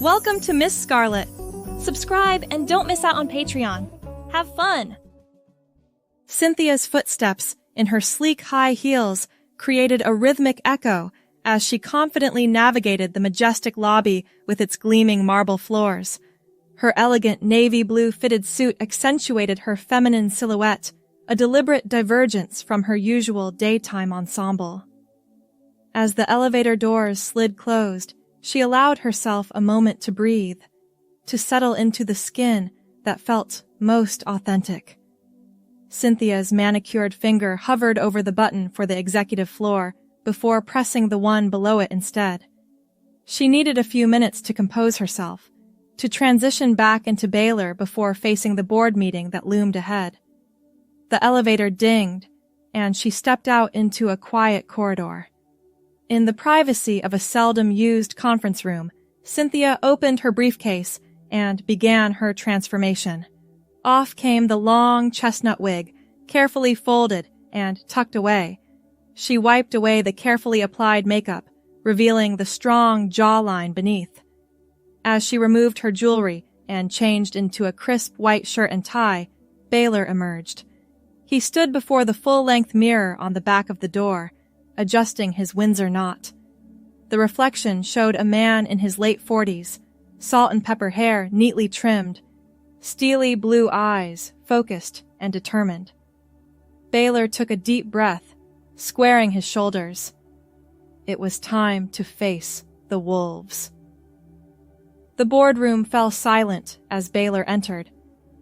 Welcome to Miss Scarlett. Subscribe and don't miss out on Patreon. Have fun! Cynthia's footsteps in her sleek high heels created a rhythmic echo as she confidently navigated the majestic lobby with its gleaming marble floors. Her elegant navy blue fitted suit accentuated her feminine silhouette, a deliberate divergence from her usual daytime ensemble. As the elevator doors slid closed, she allowed herself a moment to breathe, to settle into the skin that felt most authentic. Cynthia's manicured finger hovered over the button for the executive floor before pressing the one below it instead. She needed a few minutes to compose herself, to transition back into Baylor before facing the board meeting that loomed ahead. The elevator dinged, and she stepped out into a quiet corridor. In the privacy of a seldom-used conference room, Cynthia opened her briefcase and began her transformation. Off came the long chestnut wig, carefully folded and tucked away. She wiped away the carefully applied makeup, revealing the strong jawline beneath. As she removed her jewelry and changed into a crisp white shirt and tie, Baylor emerged. He stood before the full-length mirror on the back of the door, adjusting his Windsor knot. The reflection showed a man in his late 40s, salt and pepper hair neatly trimmed, steely blue eyes focused and determined. Baylor took a deep breath, squaring his shoulders. It was time to face the wolves. The boardroom fell silent as Baylor entered,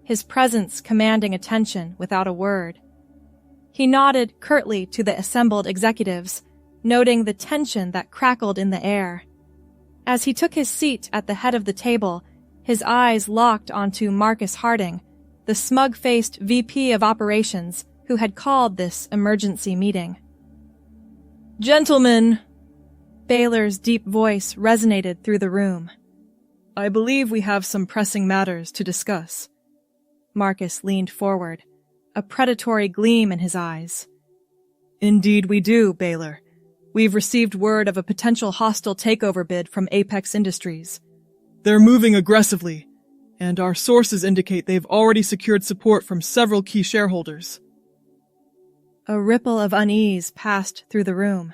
his presence commanding attention without a word. He nodded curtly to the assembled executives, noting the tension that crackled in the air. As he took his seat at the head of the table, his eyes locked onto Marcus Harding, the smug-faced VP of Operations who had called this emergency meeting. "Gentlemen," Baylor's deep voice resonated through the room. "I believe we have some pressing matters to discuss." Marcus leaned forward, a predatory gleam in his eyes. "Indeed we do, Baylor. We've received word of a potential hostile takeover bid from Apex Industries. They're moving aggressively, and our sources indicate they've already secured support from several key shareholders." A ripple of unease passed through the room.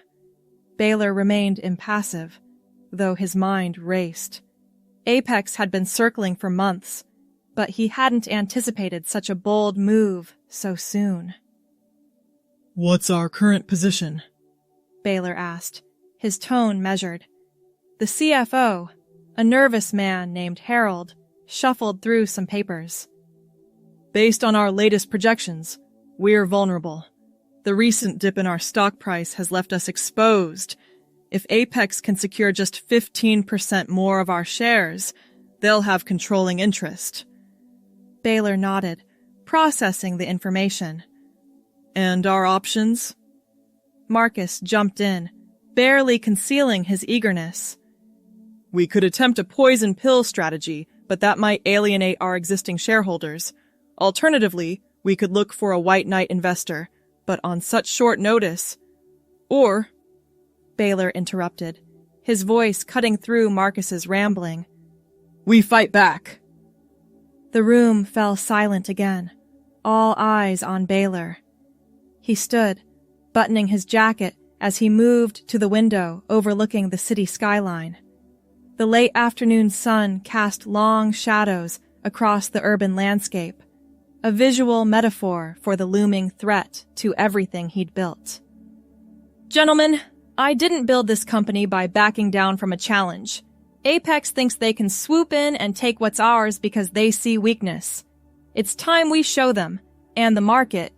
Baylor remained impassive, though his mind raced. Apex had been circling for months, but he hadn't anticipated such a bold move so soon. "What's our current position?" Baylor asked, his tone measured. The CFO, a nervous man named Harold, shuffled through some papers. "Based on our latest projections, we're vulnerable. The recent dip in our stock price has left us exposed. If Apex can secure just 15% more of our shares, they'll have controlling interest." Baylor nodded, processing the information. "And our options?" Marcus jumped in, barely concealing his eagerness. "We could attempt a poison pill strategy, but that might alienate our existing shareholders. Alternatively, we could look for a white knight investor, but on such short notice. Or," Baylor interrupted, his voice cutting through Marcus's rambling, "we fight back." The room fell silent again, all eyes on Baylor. He stood, buttoning his jacket as he moved to the window overlooking the city skyline. The late afternoon sun cast long shadows across the urban landscape, a visual metaphor for the looming threat to everything he'd built. "Gentlemen, I didn't build this company by backing down from a challenge. Apex thinks they can swoop in and take what's ours because they see weakness. It's time we show them, and the market,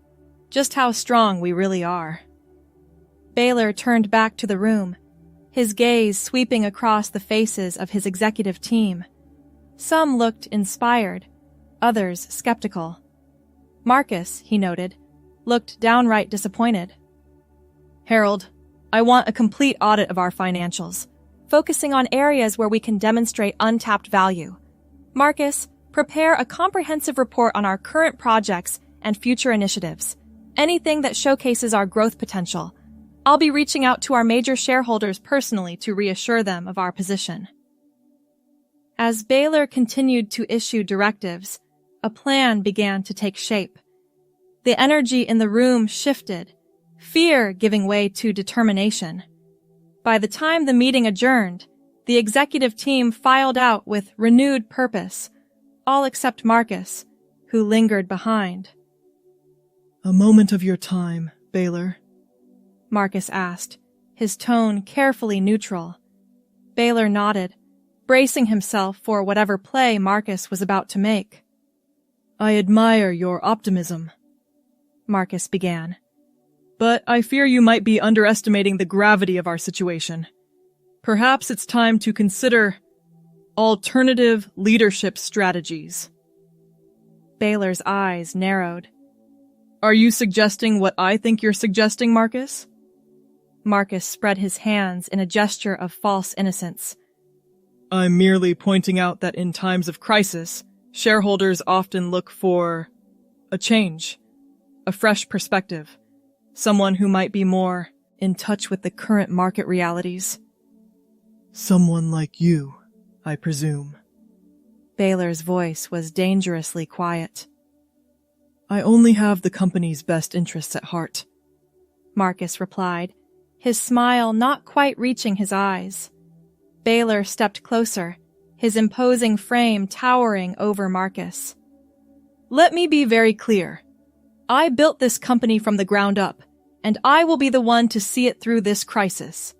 just how strong we really are." Baylor turned back to the room, his gaze sweeping across the faces of his executive team. Some looked inspired, others skeptical. Marcus, he noted, looked downright disappointed. "Harold, I want a complete audit of our financials, focusing on areas where we can demonstrate untapped value. Marcus, prepare a comprehensive report on our current projects and future initiatives, anything that showcases our growth potential. I'll be reaching out to our major shareholders personally to reassure them of our position." As Baylor continued to issue directives, a plan began to take shape. The energy in the room shifted, fear giving way to determination. By the time the meeting adjourned, the executive team filed out with renewed purpose, all except Marcus, who lingered behind. "A moment of your time, Baylor," Marcus asked, his tone carefully neutral. Baylor nodded, bracing himself for whatever play Marcus was about to make. "I admire your optimism," Marcus began. "but I fear you might be underestimating the gravity of our situation. Perhaps it's time to consider alternative leadership strategies." Baylor's eyes narrowed. "Are you suggesting what I think you're suggesting, Marcus?" Marcus spread his hands in a gesture of false innocence. "I'm merely pointing out that in times of crisis, shareholders often look for a change, a fresh perspective, someone who might be more in touch with the current market realities." "Someone like you, I presume." Baylor's voice was dangerously quiet. "I only have the company's best interests at heart," Marcus replied, his smile not quite reaching his eyes. Baylor stepped closer, his imposing frame towering over Marcus. "Let me be very clear. I built this company from the ground up, and I will be the one to see it through this crisis.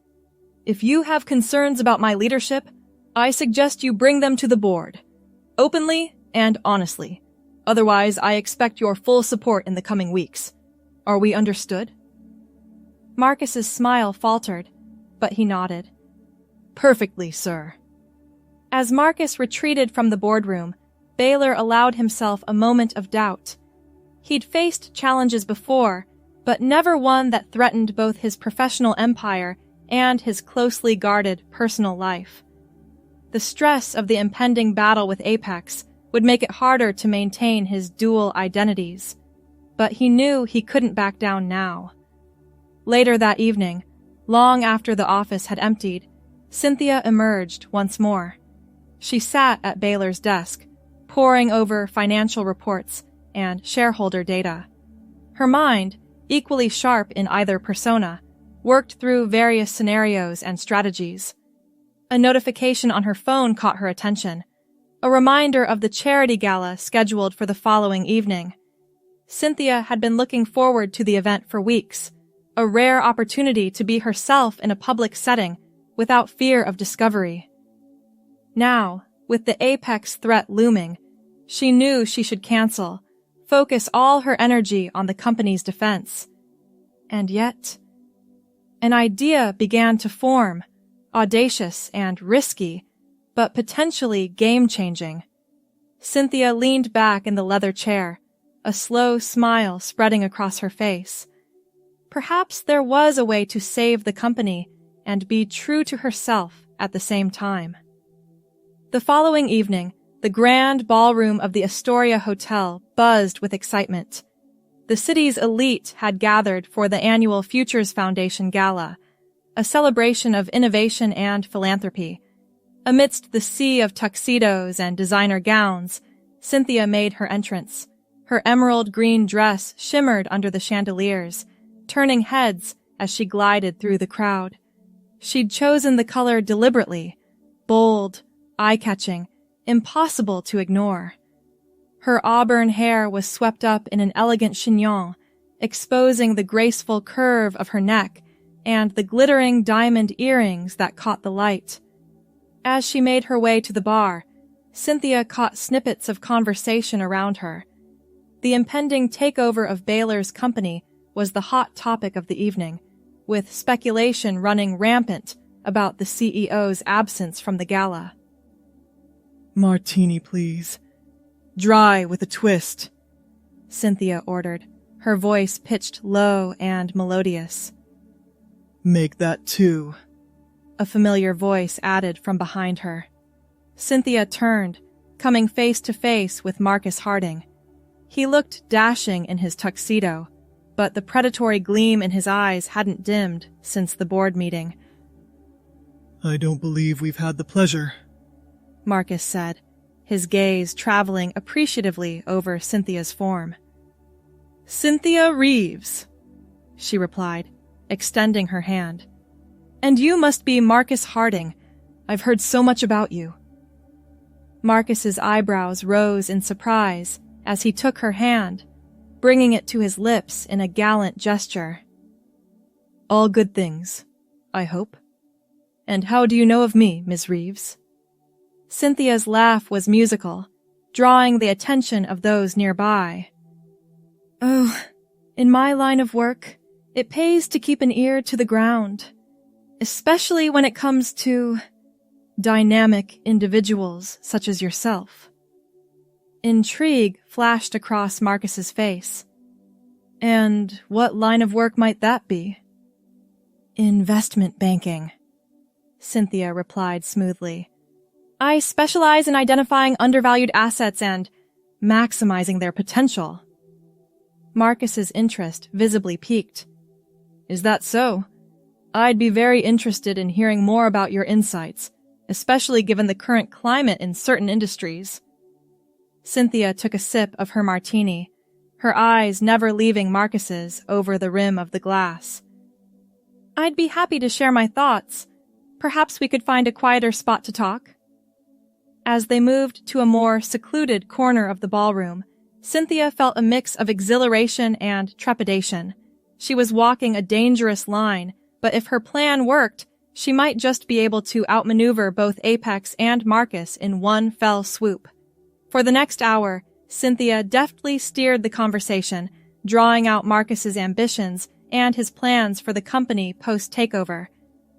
If you have concerns about my leadership, I suggest you bring them to the board, openly and honestly. Otherwise, I expect your full support in the coming weeks. Are we understood?" Marcus's smile faltered, but he nodded. "Perfectly, sir." As Marcus retreated from the boardroom, Baylor allowed himself a moment of doubt. He'd faced challenges before, but never one that threatened both his professional empire and his closely guarded personal life. The stress of the impending battle with Apex would make it harder to maintain his dual identities, but he knew he couldn't back down now. Later that evening, long after the office had emptied, Cynthia emerged once more. She sat at Baylor's desk, poring over financial reports and shareholder data. Her mind, equally sharp in either persona, worked through various scenarios and strategies. A notification on her phone caught her attention, a reminder of the charity gala scheduled for the following evening. Cynthia had been looking forward to the event for weeks, a rare opportunity to be herself in a public setting without fear of discovery. Now, with the apex threat looming, she knew she should cancel, focus all her energy on the company's defense. And yet, an idea began to form, audacious and risky, but potentially game-changing. Cynthia leaned back in the leather chair, a slow smile spreading across her face. Perhaps there was a way to save the company and be true to herself at the same time. The following evening, the grand ballroom of the Astoria Hotel buzzed with excitement. The city's elite had gathered for the annual Futures Foundation Gala, a celebration of innovation and philanthropy. Amidst the sea of tuxedos and designer gowns, Cynthia made her entrance. Her emerald green dress shimmered under the chandeliers, turning heads as she glided through the crowd. She'd chosen the color deliberately, bold, eye-catching, impossible to ignore. Her auburn hair was swept up in an elegant chignon, exposing the graceful curve of her neck and the glittering diamond earrings that caught the light. As she made her way to the bar, Cynthia caught snippets of conversation around her. The impending takeover of Baylor's company was the hot topic of the evening, with speculation running rampant about the CEO's absence from the gala. "Martini, please. Dry with a twist," Cynthia ordered, her voice pitched low and melodious. "Make that 2. A familiar voice added from behind her. Cynthia turned, coming face to face with Marcus Harding. He looked dashing in his tuxedo, but the predatory gleam in his eyes hadn't dimmed since the board meeting. "I don't believe we've had the pleasure," Marcus said, his gaze traveling appreciatively over Cynthia's form. Cynthia Reeves, she replied, extending her hand. And you must be Marcus Harding. I've heard so much about you. Marcus's eyebrows rose in surprise as he took her hand, bringing it to his lips in a gallant gesture. All good things, I hope. And how do you know of me, Miss Reeves? Cynthia's laugh was musical, drawing the attention of those nearby. Oh, in my line of work, it pays to keep an ear to the ground, especially when it comes to dynamic individuals such as yourself. Intrigue flashed across Marcus's face. And what line of work might that be? Investment banking, Cynthia replied smoothly. I specialize in identifying undervalued assets and maximizing their potential. Marcus's interest visibly piqued. Is that so? I'd be very interested in hearing more about your insights, especially given the current climate in certain industries. Cynthia took a sip of her martini, her eyes never leaving Marcus's over the rim of the glass. I'd be happy to share my thoughts. Perhaps we could find a quieter spot to talk. As they moved to a more secluded corner of the ballroom, Cynthia felt a mix of exhilaration and trepidation. She was walking a dangerous line, but if her plan worked, she might just be able to outmaneuver both Apex and Marcus in one fell swoop. For the next hour, Cynthia deftly steered the conversation, drawing out Marcus's ambitions and his plans for the company post-takeover.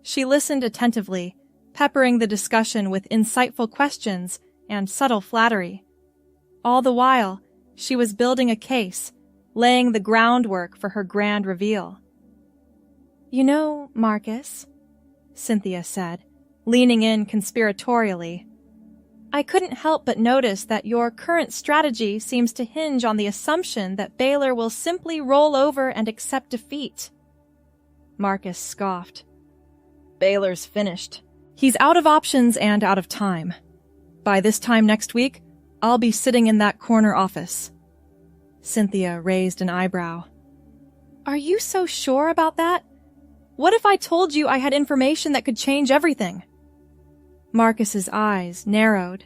She listened attentively, peppering the discussion with insightful questions and subtle flattery. All the while, she was building a case, laying the groundwork for her grand reveal. You know, Marcus, Cynthia said, leaning in conspiratorially, I couldn't help but notice that your current strategy seems to hinge on the assumption that Baylor will simply roll over and accept defeat. Marcus scoffed. Baylor's finished. He's out of options and out of time. By this time next week, I'll be sitting in that corner office. Cynthia raised an eyebrow. Are you so sure about that? What if I told you I had information that could change everything? Marcus's eyes narrowed.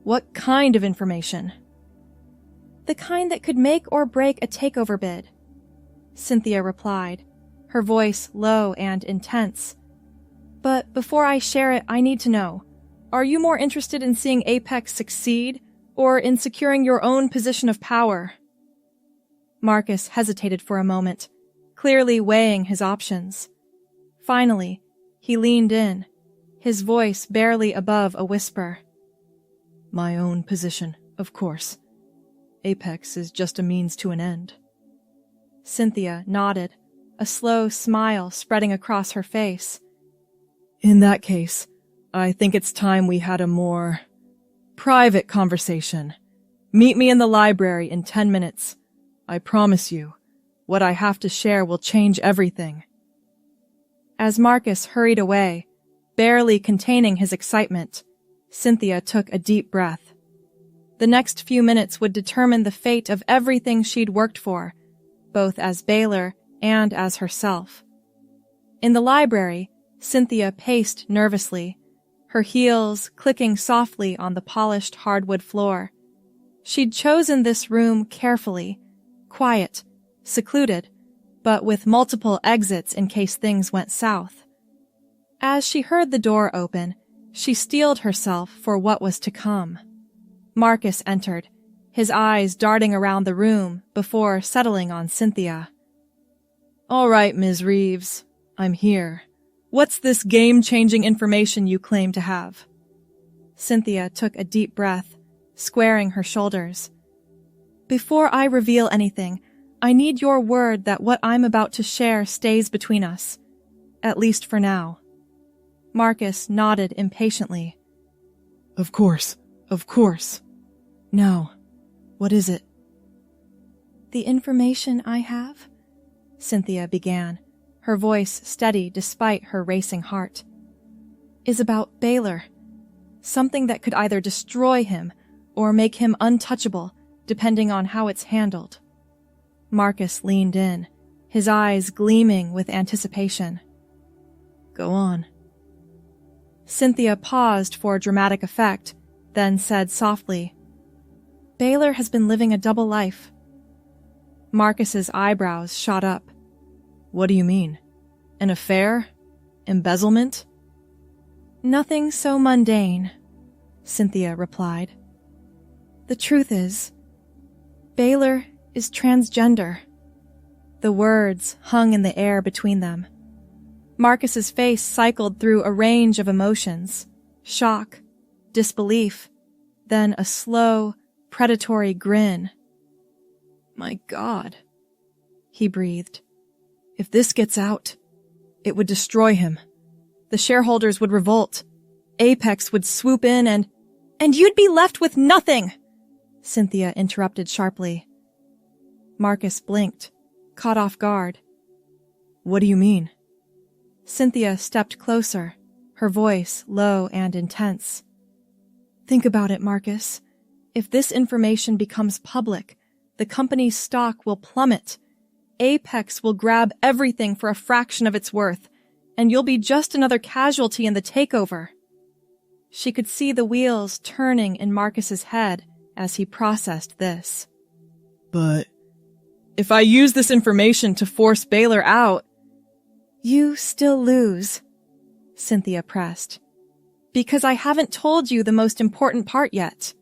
What kind of information? The kind that could make or break a takeover bid, Cynthia replied, her voice low and intense. But before I share it, I need to know, are you more interested in seeing Apex succeed or in securing your own position of power? Marcus hesitated for a moment, clearly weighing his options. Finally, he leaned in, his voice barely above a whisper. My own position, of course. Apex is just a means to an end. Cynthia nodded, a slow smile spreading across her face. In that case, I think it's time we had a more private conversation. Meet me in the library in 10 minutes. I promise you, what I have to share will change everything. As Marcus hurried away, barely containing his excitement, Cynthia took a deep breath. The next few minutes would determine the fate of everything she'd worked for, both as Baylor and as herself. In the library, Cynthia paced nervously, her heels clicking softly on the polished hardwood floor. She'd chosen this room carefully, quiet, secluded, but with multiple exits in case things went south. As she heard the door open, she steeled herself for what was to come. Marcus entered, his eyes darting around the room before settling on Cynthia. All right, Ms. Reeves, I'm here. What's this game-changing information you claim to have? Cynthia took a deep breath, squaring her shoulders. Before I reveal anything, I need your word that what I'm about to share stays between us. At least for now. Marcus nodded impatiently. Of course, of course. Now, what is it? The information I have, Cynthia began, her voice steady despite her racing heart, is about Baylor. something that could either destroy him or make him untouchable, depending on how it's handled. Marcus leaned in, his eyes gleaming with anticipation. Go on. Cynthia paused for dramatic effect, then said softly, Baylor has been living a double life. Marcus's eyebrows shot up. What do you mean? An affair? Embezzlement? Nothing so mundane, Cynthia replied. The truth is, Baylor is transgender. The words hung in the air between them. Marcus's face cycled through a range of emotions, shock, disbelief, then a slow, predatory grin. My God, he breathed. If this gets out, it would destroy him. The shareholders would revolt. Apex would swoop in and you'd be left with nothing, Cynthia interrupted sharply. Marcus blinked, caught off guard. What do you mean? Cynthia stepped closer, her voice low and intense. Think about it, Marcus. If this information becomes public, the company's stock will plummet. Apex will grab everything for a fraction of its worth, and you'll be just another casualty in the takeover. She could see the wheels turning in Marcus's head as he processed this. But if I use this information to force Baylor out... You still lose, Cynthia pressed. Because I haven't told you the most important part yet.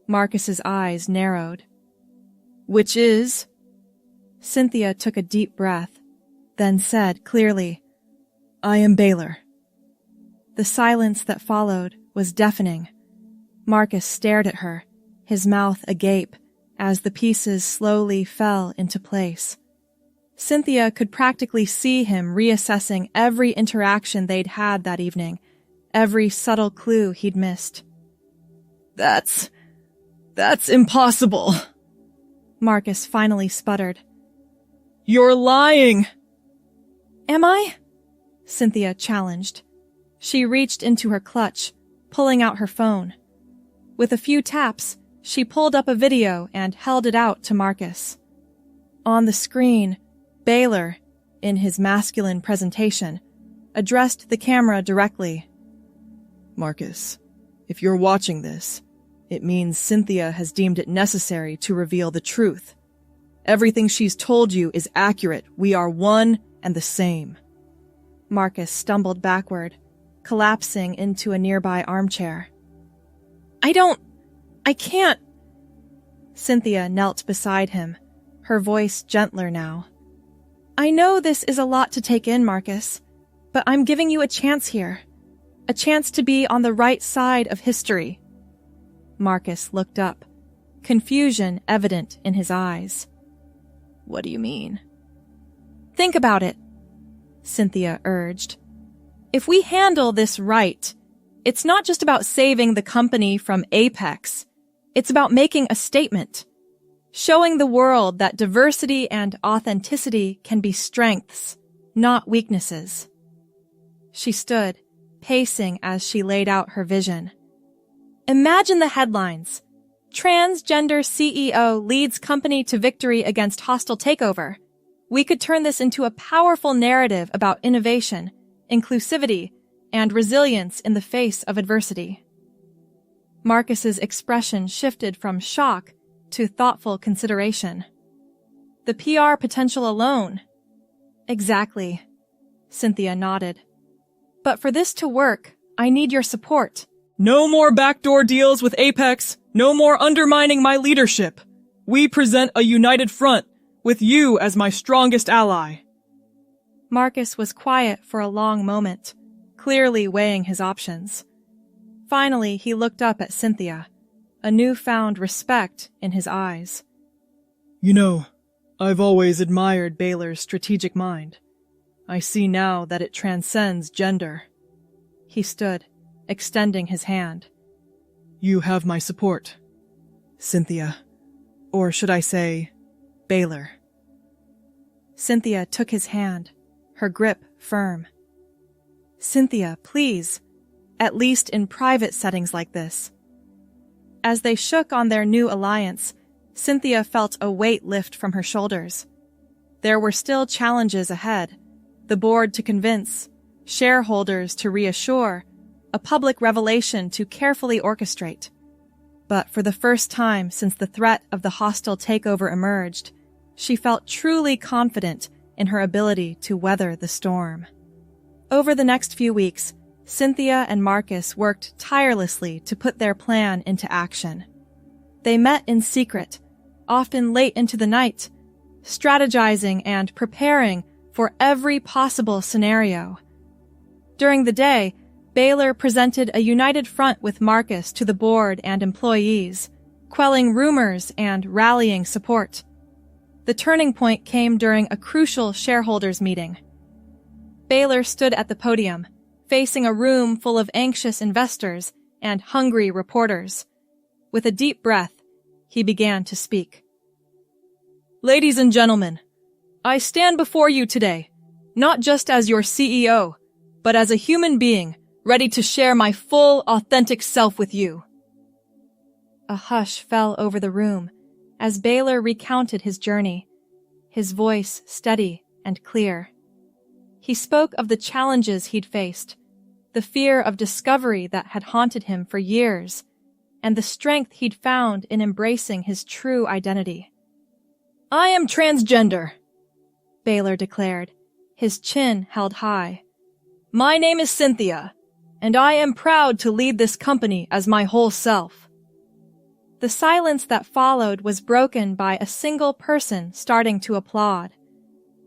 Marcus's eyes narrowed. Which is? Cynthia took a deep breath, then said clearly, I am Baylor. The silence that followed was deafening. Marcus stared at her, his mouth agape, as the pieces slowly fell into place. Cynthia could practically see him reassessing every interaction they'd had that evening, every subtle clue he'd missed. That's impossible, Marcus finally sputtered. You're lying! Am I? Cynthia challenged. She reached into her clutch, pulling out her phone. With a few taps, she pulled up a video and held it out to Marcus. On the screen, Baylor, in his masculine presentation, addressed the camera directly. Marcus, if you're watching this, it means Cynthia has deemed it necessary to reveal the truth. Everything she's told you is accurate. We are one and the same. Marcus stumbled backward, collapsing into a nearby armchair. I can't. Cynthia knelt beside him, her voice gentler now. I know this is a lot to take in, Marcus, but I'm giving you a chance here. A chance to be on the right side of history. Marcus looked up, confusion evident in his eyes. What do you mean? Think about it, Cynthia urged. If we handle this right, it's not just about saving the company from Apex. It's about making a statement, showing the world that diversity and authenticity can be strengths, not weaknesses. She stood, pacing as she laid out her vision. Imagine the headlines. Transgender CEO leads company to victory against hostile takeover. We could turn this into a powerful narrative about innovation, inclusivity, and resilience in the face of adversity. Marcus's expression shifted from shock to thoughtful consideration. The PR potential alone. Exactly, Cynthia nodded. But for this to work, I need your support. No more backdoor deals with Apex. No more undermining my leadership. We present a united front, with you as my strongest ally. Marcus was quiet for a long moment, clearly weighing his options. Finally, he looked up at Cynthia, a newfound respect in his eyes. You know, I've always admired Baylor's strategic mind. I see now that it transcends gender. He stood, extending his hand. You have my support, Cynthia. Or should I say, Baylor. Cynthia took his hand, her grip firm. Cynthia, please. at least in private settings like this. As they shook on their new alliance, Cynthia felt a weight lift from her shoulders. There were still challenges ahead: the board to convince, shareholders to reassure, a public revelation to carefully orchestrate. But for the first time since the threat of the hostile takeover emerged, she felt truly confident in her ability to weather the storm. Over the next few weeks, Cynthia and Marcus worked tirelessly to put their plan into action. They met in secret, often late into the night, strategizing and preparing for every possible scenario. During the day, Baylor presented a united front with Marcus to the board and employees, quelling rumors and rallying support. The turning point came during a crucial shareholders meeting. Baylor stood at the podium, facing a room full of anxious investors and hungry reporters. With a deep breath, he began to speak. Ladies and gentlemen, I stand before you today, not just as your CEO, but as a human being ready to share my full, authentic self with you. A hush fell over the room as Baylor recounted his journey, his voice steady and clear. He spoke of the challenges he'd faced, the fear of discovery that had haunted him for years, and the strength he'd found in embracing his true identity. I am transgender, Baylor declared, his chin held high. My name is Cynthia, and I am proud to lead this company as my whole self. The silence that followed was broken by a single person starting to applaud.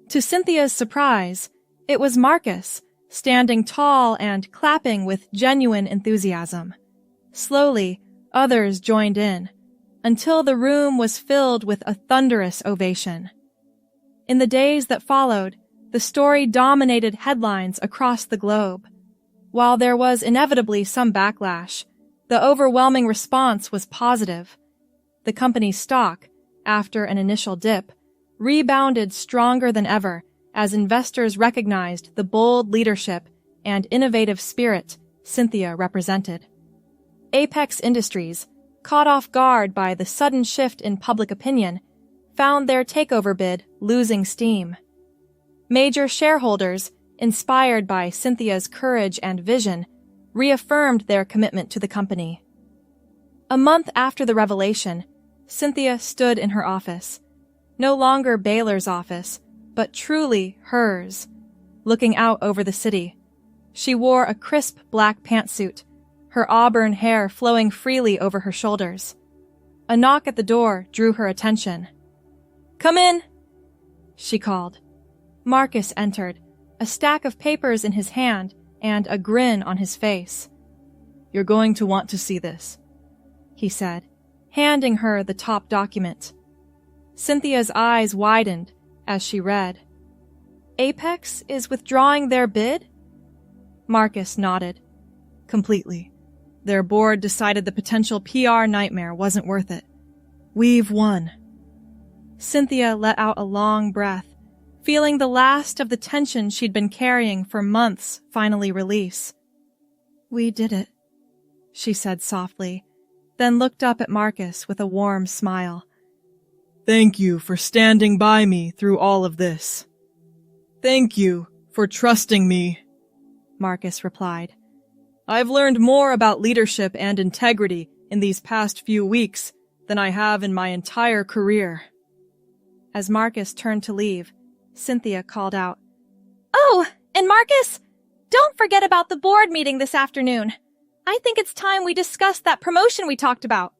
To Cynthia's surprise, it was Marcus, standing tall and clapping with genuine enthusiasm. Slowly, others joined in, until the room was filled with a thunderous ovation. In the days that followed, the story dominated headlines across the globe. While there was inevitably some backlash, the overwhelming response was positive. The company's stock, after an initial dip, rebounded stronger than ever as investors recognized the bold leadership and innovative spirit Cynthia represented. Apex Industries, caught off guard by the sudden shift in public opinion, found their takeover bid losing steam. Major shareholders, inspired by Cynthia's courage and vision, reaffirmed their commitment to the company. A month after the revelation, Cynthia stood in her office, no longer Baylor's office, but truly hers, looking out over the city. She wore a crisp black pantsuit, her auburn hair flowing freely over her shoulders. A knock at the door drew her attention. Come in, she called. Marcus entered, a stack of papers in his hand and a grin on his face. You're going to want to see this, he said, handing her the top document. Cynthia's eyes widened as she read. Apex is withdrawing their bid? Marcus nodded. Completely. Their board decided the potential PR nightmare wasn't worth it. We've won. Cynthia let out a long breath, feeling the last of the tension she'd been carrying for months finally release. We did it, she said softly, then looked up at Marcus with a warm smile. Thank you for standing by me through all of this. Thank you for trusting me, Marcus replied. I've learned more about leadership and integrity in these past few weeks than I have in my entire career. As Marcus turned to leave, Cynthia called out, Oh, and Marcus, don't forget about the board meeting this afternoon. I think it's time we discussed that promotion we talked about.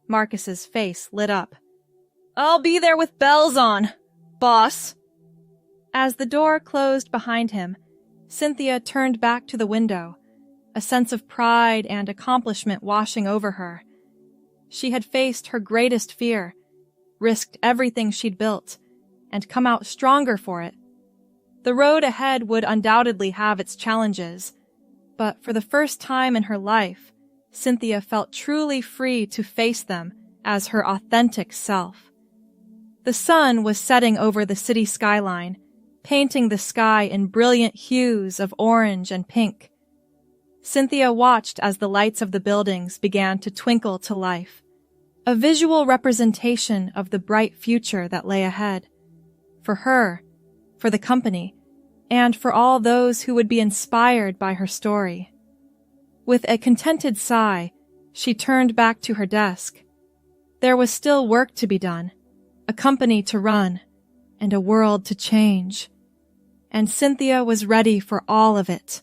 Marcus's face lit up. I'll be there with bells on, boss. As the door closed behind him, Cynthia turned back to the window, a sense of pride and accomplishment washing over her. She had faced her greatest fear, risked everything she'd built, and come out stronger for it. The road ahead would undoubtedly have its challenges, but for the first time in her life, Cynthia felt truly free to face them as her authentic self. The sun was setting over the city skyline, painting the sky in brilliant hues of orange and pink. Cynthia watched as the lights of the buildings began to twinkle to life, a visual representation of the bright future that lay ahead. For her, for the company, and for all those who would be inspired by her story. With a contented sigh, she turned back to her desk. There was still work to be done, a company to run, and a world to change. And Cynthia was ready for all of it.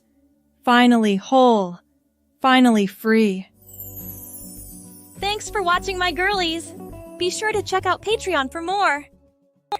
Finally whole, finally free. Thanks for watching my girlies. Be sure to check out Patreon for more.